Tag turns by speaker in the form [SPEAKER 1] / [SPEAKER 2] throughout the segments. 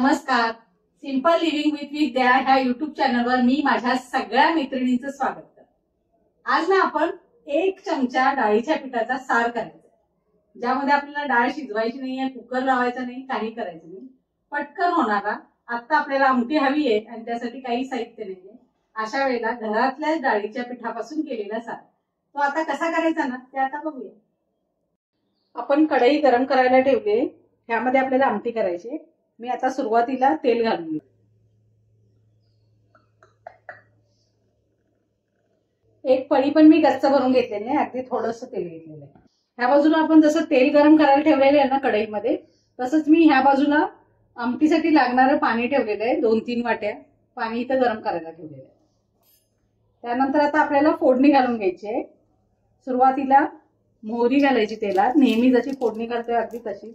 [SPEAKER 1] नमस्कार. Simple living with विद्या ह्या YouTube चॅनलवर मी माझ्या सगळ्या मैत्रिणींचं स्वागत करते. आज ना आपण 1 चमचा डाळीच्या पिठाचा सार करायचा, ज्यामध्ये आपल्याला डाळ शिजवायची नाहीये, कुकर लावायचा नाही, काही करायचं नाही. पटकन होणारा. आता आपल्याला आमटी हवी आहे आणि त्यासाठी काही साहित्य नाहीये. अशा वेळेला घरातल्या डाळीच्या पिठापासून केलेला सार तो आता कसा करायचा ना ते आता बघूया. आपण कढई गरम करायला ठेवली, ह्यामध्ये आपल्याला आमटी करायची. मी आता सुरुवातीला तेल घालून घेऊ. एक पळी पण मी गच्च भरून घेतलेली आहे, अगदी थोडंसं तेल घेतलेलं आहे. ह्या बाजूला आपण जसं तेल गरम करायला ठेवलेलं आहे ना कढईमध्ये, तसंच मी ह्या बाजूला आमटीसाठी लागणारं पाणी ठेवलेलं आहे. 2-3 वाट्या पाणी इथं गरम करायला ठेवलेलं आहे. त्यानंतर आता आपल्याला फोडणी घालून घ्यायची आहे. सुरुवातीला मोहरी घालायची तेलात, नेहमी जशी फोडणी करतोय अगदी तशी.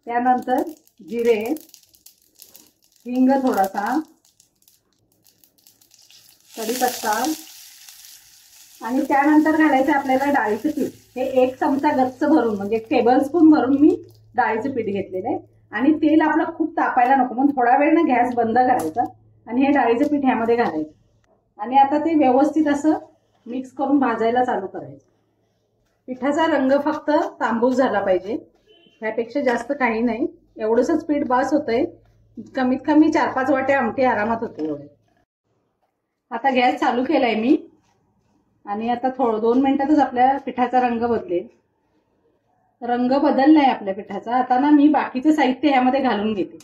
[SPEAKER 1] त्यानंतर जिरे, हिंग थोडासा, कढीपत्ता आणि त्यानंतर घालायचं आपल्याला डाळीचं पीठ. हे 1 चमचा गच्च भरून म्हणजे 1 टेबलस्पून भरून मी डाळीचं पीठ घेतलेलं आहे. आणि तेल आपलं खूप तापायला नको म्हणून थोडा वेळ ना गॅस बंद करायचा आणि हे डाळीचं पीठ ह्यामध्ये घालायचं आणि आता ते व्यवस्थित असं मिक्स करून भाजायला चालू करायचं. पिठाचा रंग फक्त तांबूस झाला पाहिजे, ह्यापेक्षा जास्त काही नाही. एवढंच पीठ बास होतंय. कमीत कमी 4-5 वाट्या आमटी आरामात होते एवढे. आता गॅस चालू केलाय मी आणि आता 2 मिनिटातच आपल्या पिठाचा रंग बदलेल. रंग बदललाय आपल्या पिठाचा. आता ना मी बाकीचं साहित्य ह्यामध्ये घालून घेते,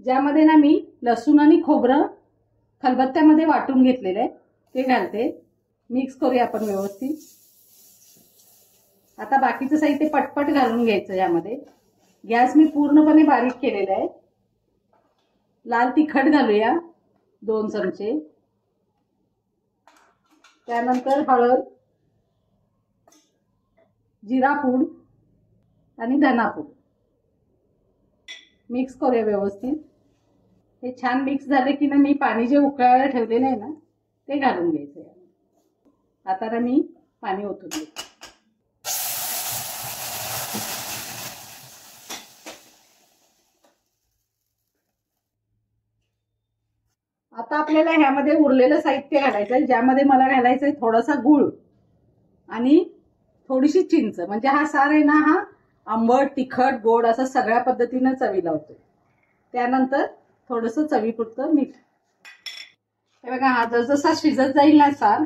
[SPEAKER 1] ज्यामध्ये ना मी लसूण आणि खोबरं खलबत्त्यामध्ये वाटून घेतलेलं आहे ते घालते. मिक्स करूया आपण व्यवस्थित. आता बाकीचं साहित्य पटपट घालून घ्यायचं यामध्ये. गॅस मी पूर्णपणे बारीक केलेला आहे. लाल तिखट घालूया 2 चमचे. त्यानंतर हळद, जिरा पूड आणि धना पूड मिक्स करूया व्यवस्थित. हे छान मिक्स झाले की ना मी पाणी जे उकळायला ठेवलेलं आहे ना ते घालून घ्यायचं. आता ना मी पाणी ओतून घेते. आता आपल्याला ह्यामध्ये उरलेलं साहित्य घालायचंय, ज्यामध्ये मला घालायचंय थोडासा गूळ आणि थोडीशी चिंच. म्हणजे हा सार आहे ना हा आंबट, तिखट, गोड असं सगळ्या पद्धतीनं चवीला होतोय. त्यानंतर थोडंसं चवीपुरतं मीठ. हे बघा, हा जसजसा शिजत जाईल ना सार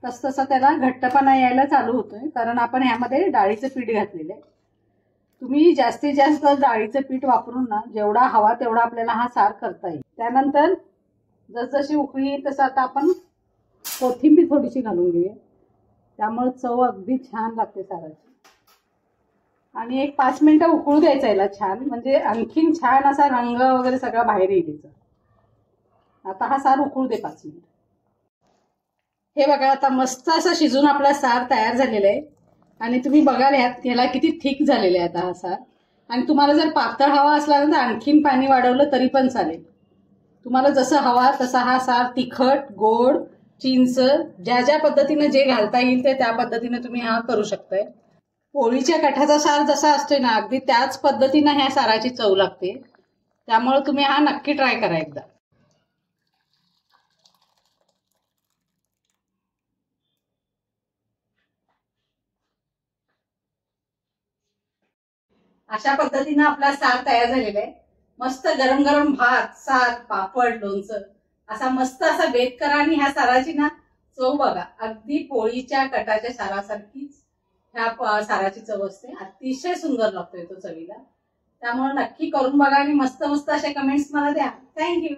[SPEAKER 1] तसतसा त्याला घट्टपणा यायला चालू होतोय, कारण आपण ह्यामध्ये डाळीचं पीठ घातलेलं आहे. तुम्ही जास्तीत जास्त डाळीचं पीठ वापरून ना जेवढा हवा तेवढा आपल्याला हा सार करता येईल. त्यानंतर जसजशी उकळी येईल तसं आता आपण कोथिंबीर थोडीशी घालून घेऊया, त्यामुळे चव अगदी छान लागते साराची. आणि एक 5 मिनिटं उकळू द्यायचं याला छान, म्हणजे आणखीन छान असा रंग वगैरे सगळा बाहेर येईल. आता हा सार उकळू दे 5 मिनिट. हे बघा, आता मस्त असा शिजून आपला सार तयार झालेला आहे. आणि तुम्ही बघाल ह्याला किती थिक झालेला आहे आता हा सार. आणि तुम्हाला जर पातळ हवा असला तर आणखीन पाणी वाढवलं तरी पण चालेल. तुम्हाला जसं हवा तसा हा सार तिखट, गोड, चिंच ज्या ज्या पद्धतीने जे घालता येईल ते त्या पद्धतीने तुम्ही हा करू शकताय. पोळीच्या काठाचा सार जसा असतोय ना अगदी त्याच पद्धतीने ह्या साराची चव लागते. त्यामुळे तुम्ही हा नक्की ट्राय करा एकदा. अशा पद्धतीने आपला सार तयार झालेला आहे. मस्त गरम गरम भात, सार, पापड, लोणचं असा मस्त असा बेत करा आणि ह्या साराची ना चव बघा. अगदी पोळीच्या कटाच्या सारासारखीच ह्या साराची चव असते. अतिशय सुंदर लागतोय तो चवीला. त्यामुळे नक्की करून बघा आणि मस्त मस्त अशा कमेंट्स मला द्या. थँक्यू.